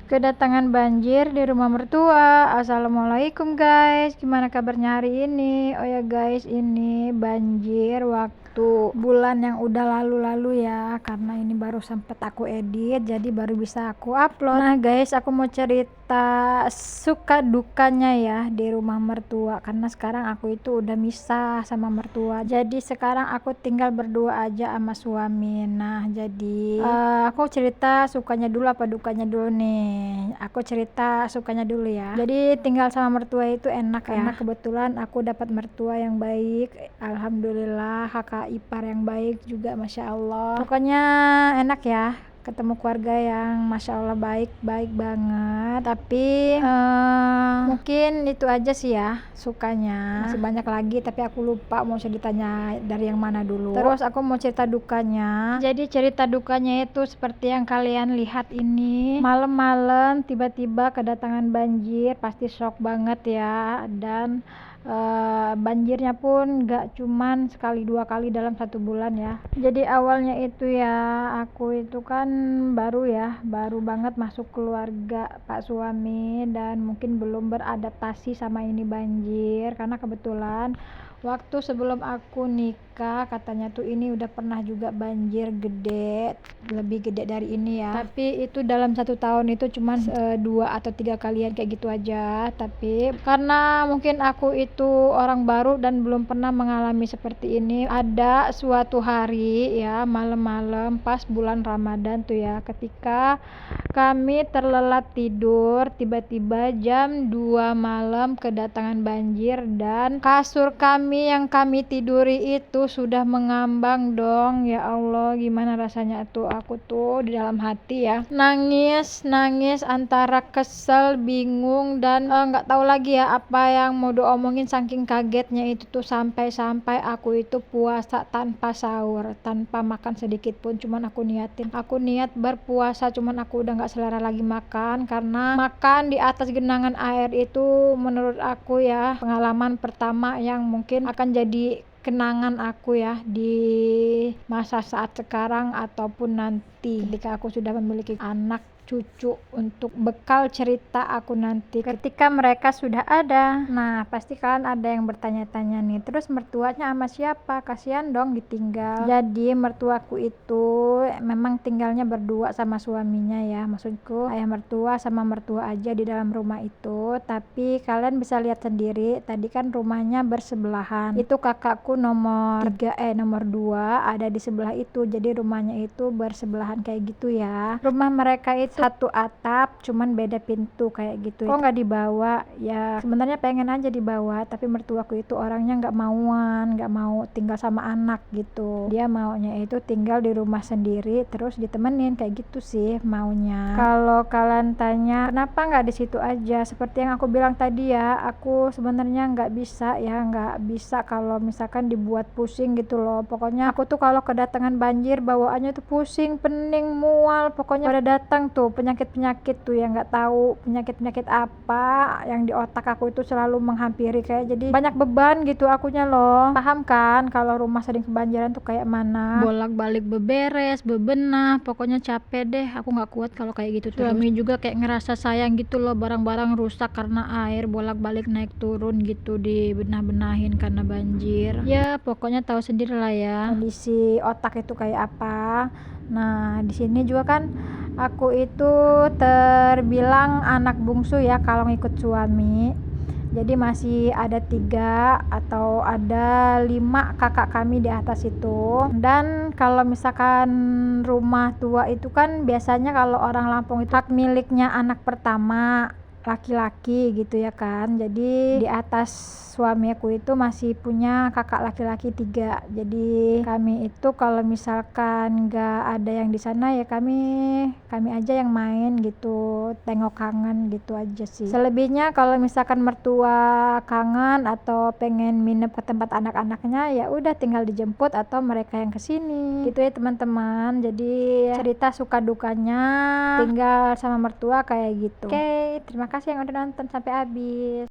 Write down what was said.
Kedatangan banjir di rumah mertua. Assalamualaikum guys, gimana kabarnya hari ini? Oh ya guys, ini banjir waktu bulan yang udah lalu-lalu ya, karena ini baru sempet aku edit jadi baru bisa aku upload. Nah guys, aku mau cerita suka dukanya ya di rumah mertua, karena sekarang aku itu udah misah sama mertua, jadi sekarang aku tinggal berdua aja sama suami. Nah jadi aku cerita sukanya dulu apa dukanya dulu nih. Aku cerita sukanya dulu ya. Jadi tinggal sama mertua itu enak ya, karena kebetulan aku dapat mertua yang baik, alhamdulillah, kakak ipar yang baik juga, masya Allah. Pokoknya enak ya ketemu keluarga yang masya Allah baik banget. Tapi mungkin itu aja sih ya sukanya, masih banyak lagi tapi aku lupa mau ceritanya dari yang mana dulu. Terus aku mau cerita dukanya. Jadi cerita dukanya itu seperti yang kalian lihat ini, malam-malam tiba-tiba kedatangan banjir, pasti shock banget ya. Dan banjirnya pun gak cuman sekali dua kali dalam 1 bulan ya. Jadi awalnya itu ya, aku itu kan baru banget masuk keluarga pak suami, dan mungkin belum beradaptasi sama ini banjir, karena kebetulan waktu sebelum aku nikah katanya tuh ini udah pernah juga banjir gede, lebih gede dari ini ya, tapi itu dalam 1 tahun itu cuman 2 atau 3 kalian kayak gitu aja. Tapi karena mungkin aku itu orang baru dan belum pernah mengalami seperti ini, ada suatu hari ya malam-malam pas bulan Ramadan tuh ya, ketika kami terlelap tidur, tiba-tiba jam 2 malam kedatangan banjir, dan kasur kami yang kami tiduri itu sudah mengambang dong. Ya Allah, gimana rasanya tuh, aku tuh di dalam hati ya nangis antara kesel, bingung, dan nggak tahu lagi ya apa yang mau diomongin, saking kagetnya itu tuh. Sampai aku itu puasa tanpa sahur, tanpa makan sedikit pun, cuman aku niat berpuasa, cuman aku udah nggak selera lagi makan, karena makan di atas genangan air itu menurut aku ya pengalaman pertama yang mungkin akan jadi kenangan aku ya di masa saat sekarang ataupun nanti ketika aku sudah memiliki anak cucu, untuk bekal cerita aku nanti ketika mereka sudah ada. Nah pasti kan ada yang bertanya-tanya nih, terus mertuanya sama siapa? Kasihan dong ditinggal. Jadi mertuaku itu memang tinggalnya berdua sama suaminya ya, maksudku ayah mertua sama mertua aja di dalam rumah itu. Tapi kalian bisa lihat sendiri tadi kan rumahnya bersebelahan, itu kakakku nomor 2 ada di sebelah itu, jadi rumahnya itu bersebelahan kayak gitu ya. Rumah mereka itu satu atap, cuman beda pintu kayak gitu. Kok nggak dibawa ya? Sebenarnya pengen aja dibawa, tapi mertuaku itu orangnya nggak mau tinggal sama anak gitu. Dia maunya itu tinggal di rumah sendiri terus ditemenin, kayak gitu sih maunya. Kalau kalian tanya kenapa nggak di situ aja, seperti yang aku bilang tadi ya, aku sebenarnya nggak bisa kalau misalkan dibuat pusing gitu loh. Pokoknya aku tuh kalau kedatangan banjir bawaannya tuh pusing, pening, mual, pokoknya pada datang tuh penyakit tuh yang nggak tahu penyakit apa yang di otak aku itu selalu menghampiri, kayak jadi banyak beban gitu akunya loh. Paham kan kalau rumah sering kebanjiran tuh kayak mana, bolak-balik beberes, bebenah, pokoknya capek deh, aku nggak kuat kalau kayak gitu terus. Suami juga kayak ngerasa sayang gitu loh, barang-barang rusak karena air bolak-balik naik turun gitu, dibenah-benahin karena banjir. Ya pokoknya tahu sendiri lah ya kondisi otak itu kayak apa. Nah di sini juga kan aku itu terbilang anak bungsu ya kalau ngikut suami, jadi masih ada 3 atau ada 5 kakak kami di atas itu. Dan kalau misalkan rumah tua itu kan biasanya kalau orang Lampung itu hak miliknya anak pertama laki-laki gitu ya kan. Jadi di atas suami aku itu masih punya kakak laki-laki 3. Jadi kami itu kalau misalkan nggak ada yang di sana ya kami aja yang main gitu, tengok kangen gitu aja sih. Selebihnya kalau misalkan mertua kangen atau pengen minum ke tempat anak-anaknya, ya udah tinggal dijemput atau mereka yang kesini gitu ya teman-teman. Jadi cerita suka dukanya tinggal sama mertua kayak gitu. Oke, terima kasih yang udah nonton sampai habis.